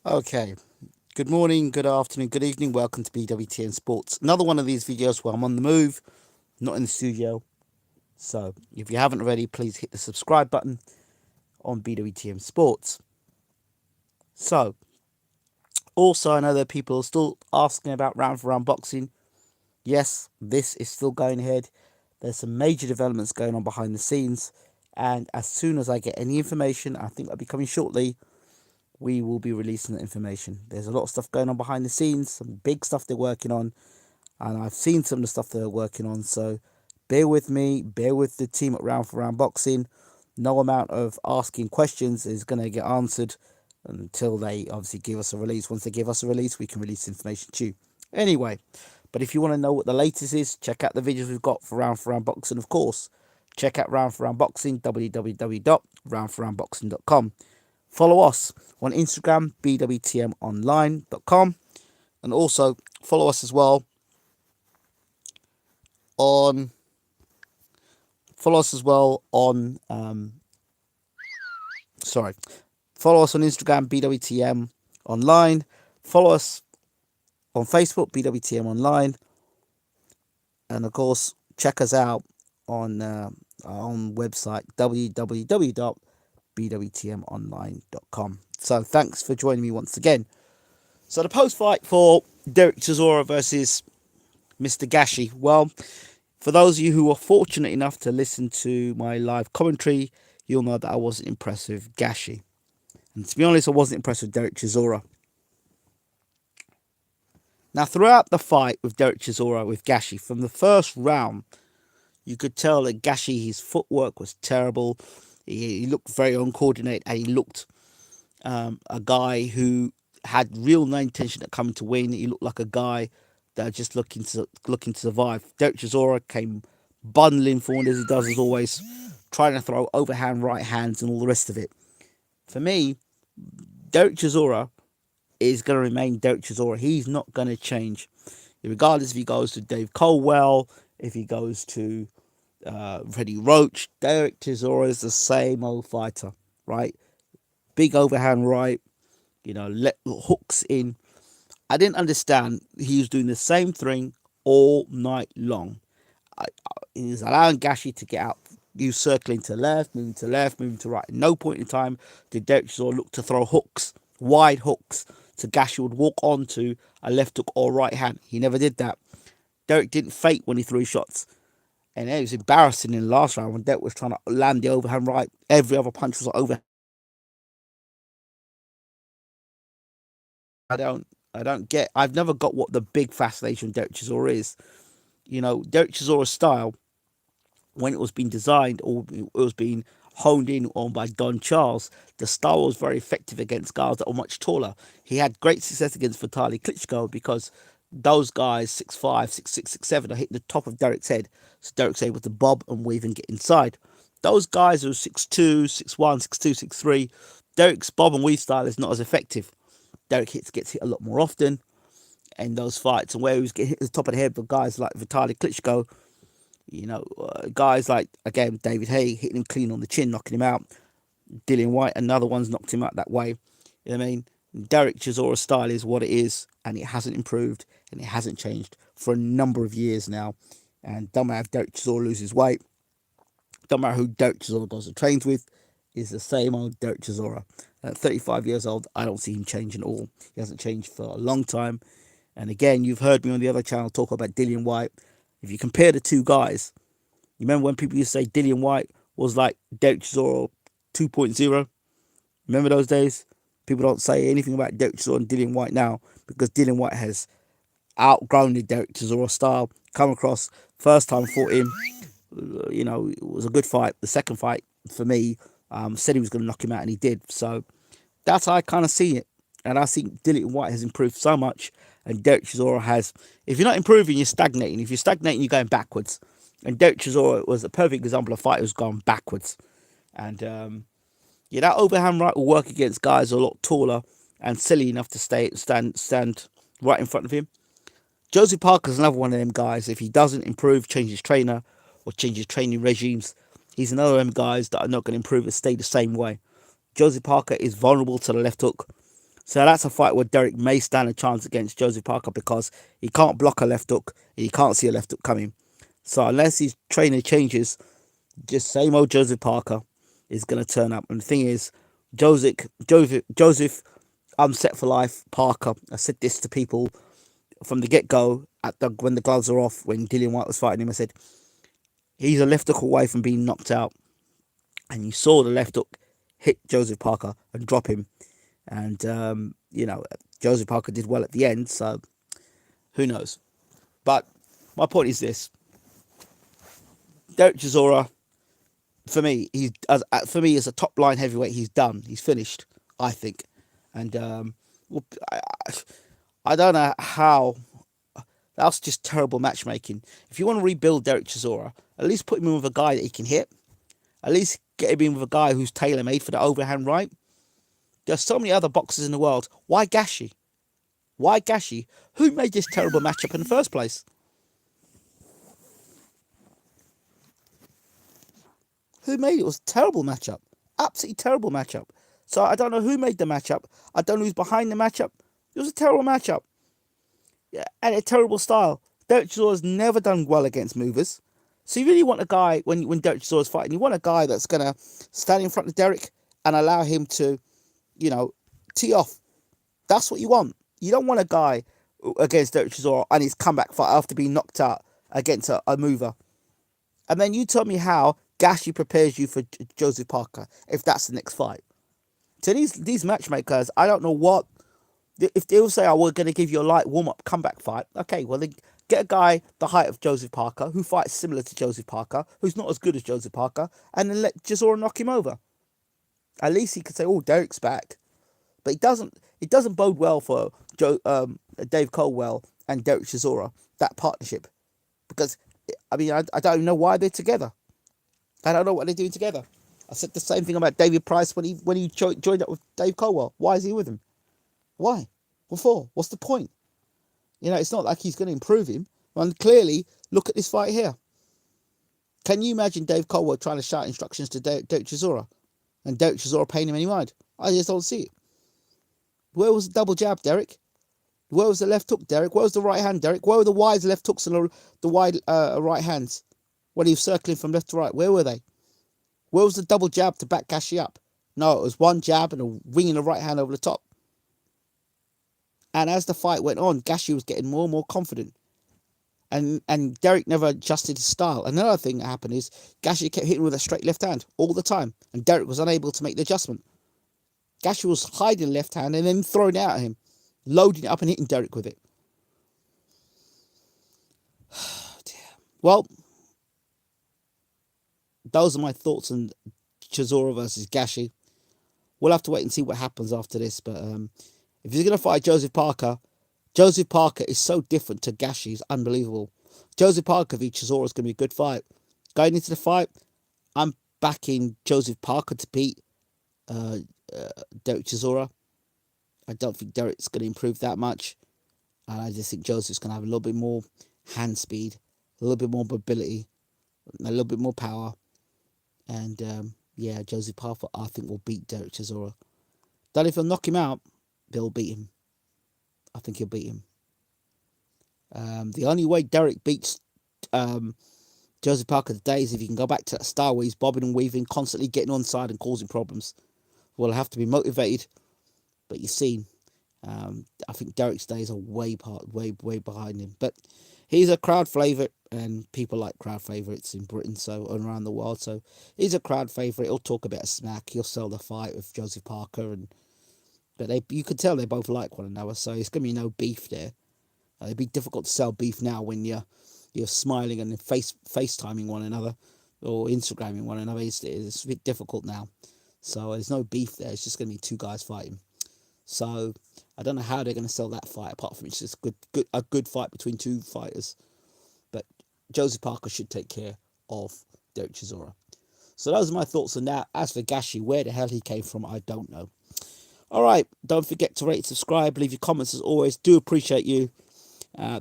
Okay, good morning, good afternoon, good evening. Welcome to BWTM Sports. Another one of these videos where I'm on the move, not in the studio. So if you haven't already, please hit the subscribe button on BWTM Sports. So, also, I know that people are still asking about round for round boxing. Yes, this is still going ahead. There's some major developments going on behind the scenes. And as soon as I get any information, I think I'll be coming shortly, we will be releasing that information. There's a lot of stuff going on behind the scenes, some big stuff they're working on, and I've seen some of the stuff they're working on. So bear with me, bear with the team at Round for Round Boxing. No amount of asking questions is going to get answered until they obviously give us a release. Once they give us a release, we can release information to you. Anyway, but if you want to know what the latest is, check out the videos we've got for Round Boxing, of course. Check out Round for Round Boxing, www.roundforroundboxing.com. Follow us on Instagram, bwtmonline.com, and also follow us as well on sorry, follow us on Instagram, BWTM online. Follow us on Facebook, BWTM online, and of course check us out on our own website, www.bwtmonline.com. So thanks for joining me once again. So the post fight for Derek Chisora versus Mr. Gashi. Well, for those of you who were fortunate enough to listen to my live commentary, you'll know that I wasn't impressed with Gashi. And to be honest, I wasn't impressed with Derek Chisora. Now, throughout the fight with Derek Chisora with Gashi, from the first round, you could tell that Gashi, his footwork was terrible. He looked very uncoordinated, and he looked a guy who had real no intention of coming to win. He looked like a guy that just looking to survive. Derek Chisora came bundling forward as he does as always, trying to throw overhand right hands and all the rest of it. For me, Derek Chisora is going to remain Derek Chisora. He's not going to change, regardless if he goes to Dave Colwell, if he goes to Freddie Roach. Derek Chisora is the same old fighter, right? Big overhand right, let hooks in. I didn't understand. He was doing the same thing all night long. He was allowing Gashi to get out. He was circling to left, moving to right. At no point in time did Derek Chisora look to throw hooks, wide hooks, so Gashi would walk onto a left hook or right hand. He never did that. Derek didn't fake when he threw shots. And it was embarrassing in the last round when Derek was trying to land the overhand right. Every other punch was over. I don't get. I've never got what the big fascination with Derek Chisora is. Derek Chisora's style, when it was being designed or it was being honed in on by Don Charles, the style was very effective against guys that were much taller. He had great success against Vitaly Klitschko because those guys, 6'5", 6'6", 6'7", are hitting the top of Derek's head. So Derek's able to bob and weave and get inside. Those guys who are 6'2", 6'1", 6'2", 6'3", Derek's bob and weave style is not as effective. Derek gets hit a lot more often in those fights, and where he was getting hit at the top of the head with guys like Vitaly Klitschko, guys like, again, David Haye hitting him clean on the chin, knocking him out. Dillian White, another one's knocked him out that way. You know what I mean? Derek Chisora's style is what it is, and it hasn't improved, and it hasn't changed for a number of years now. And don't matter if Derek Chisora loses weight, don't matter who Derek Chisora goes and trains with, is the same old Derek Chisora. At 35 years old, I don't see him changing at all. He hasn't changed for a long time. And again, you've heard me on the other channel talk about Dillian White. If you compare the two guys, you remember when people used to say Dillian White was like Derek Chisora 2.0? Remember those days? People don't say anything about Derek Chisora and Dillian White now because Dillian White has outgrown the Derek Chisora style. Come across, first time fought him, it was a good fight. The second fight, for me, said he was going to knock him out, and he did. So that's how I kind of see it. And I think Dillian White has improved so much, and Derek Chisora has. If you're not improving, you're stagnating. If you're stagnating, you're going backwards. And Derek Chisora was a perfect example of a fighter who's gone backwards. And that overhand right will work against guys who are a lot taller and silly enough to stand right in front of him. Josie Parker's another one of them guys. If he doesn't improve, change his trainer or change his training regimes, he's another of them guys that are not going to improve and stay the same way. Josie Parker is vulnerable to the left hook. So that's a fight where Derek may stand a chance against Joseph Parker because he can't block a left hook and he can't see a left hook coming. So unless his trainer changes, just same old Joseph Parker is going to turn up. And the thing is, Joseph, I'm set for life. Parker, I said this to people from the get go when the gloves are off when Dillian White was fighting him. I said he's a left hook away from being knocked out, and you saw the left hook hit Joseph Parker and drop him. And Joseph Parker did well at the end, so who knows? But my point is this: Derek Chisora, for me, as a top line heavyweight, he's done. He's finished, I think. And well, I don't know how. That's just terrible matchmaking. If you want to rebuild Derek Chisora, at least put him in with a guy that he can hit. At least get him in with a guy who's tailor made for the overhand right. There's so many other boxers in the world. Why Gashi? Why Gashi? Who made this terrible matchup in the first place? Who made it? It was a terrible matchup. Absolutely terrible matchup. So I don't know who made the matchup. I don't know who's behind the matchup. It was a terrible matchup. Yeah, and a terrible style. Derek Chisora's never done well against movers. So you really want a guy, when Derek Chisora's fighting, you want a guy that's going to stand in front of Derek and allow him to, tee off. That's what you want. You don't want a guy against Derek Chisora and his comeback fight after being knocked out against a mover. And then you tell me how Gashi prepares you for Joseph Parker if that's the next fight. So these matchmakers, I don't know what. If they'll say, oh, we're going to give you a light warm-up comeback fight, okay, well, then get a guy the height of Joseph Parker, who fights similar to Joseph Parker, who's not as good as Joseph Parker, and then let Chisora knock him over. At least he could say, oh, Derek's back. But it doesn't bode well for Dave Colwell and Derek Chisora, that partnership. Because, I don't even know why they're together. I don't know what they're doing together. I said the same thing about David Price when he joined up with Dave Colwell. Why is he with him? Why? What for? What's the point? It's not like he's going to improve him. And clearly, look at this fight here. Can you imagine Dave Colwell trying to shout instructions to Derek Chisora? And Derek Chisora paying him any mind? I just don't see it. Where was the double jab, Derek? Where was the left hook, Derek? Where was the right hand, Derek? Where were the wide left hooks and the wide right hands when he was circling from left to right? Where were they? Where was the double jab to back Gashi up? No, it was one jab and a wing in the right hand over the top. And as the fight went on, Gashi was getting more and more confident. And Derek never adjusted his style. Another thing that happened is Gashi kept hitting with a straight left hand all the time. And Derek was unable to make the adjustment. Gashi was hiding left hand and then throwing it at him. Loading it up and hitting Derek with it. Well, those are my thoughts on Chisora versus Gashi. We'll have to wait and see what happens after this. But if he's going to fight Joseph Parker is so different to Gashi. It's unbelievable. Joseph Parker v Chisora is going to be a good fight. Going into the fight, I'm backing Joseph Parker to beat Derek Chisora. I don't think Derek's going to improve that much. And I just think Joseph's going to have a little bit more hand speed, a little bit more mobility, a little bit more power. And Joseph Parker, I think, will beat Derek Chisora. Don't know if he'll knock him out, but he'll beat him. I think he'll beat him. The only way Derek beats Joseph Parker today is if he can go back to that style where he's bobbing and weaving, constantly getting onside and causing problems. We'll have to be motivated. But you see, I think Derek's days are way behind him. But he's a crowd favourite, and people like crowd favourites in Britain and around the world. So he's a crowd favourite. He'll talk a bit of smack. He'll sell the fight with Joseph Parker, but you could tell they both like one another. So it's gonna be no beef there. It'd be difficult to sell beef now when you're smiling and FaceTiming one another or Instagramming one another. It's a bit difficult now. So there's no beef there. It's just gonna be two guys fighting. So I don't know how they're going to sell that fight, apart from it's just a good fight between two fighters. But Joseph Parker should take care of Derek Chisora. So those are my thoughts on that. As for Gashi, where the hell he came from, I don't know. All right, don't forget to rate, subscribe, leave your comments as always. Do appreciate you.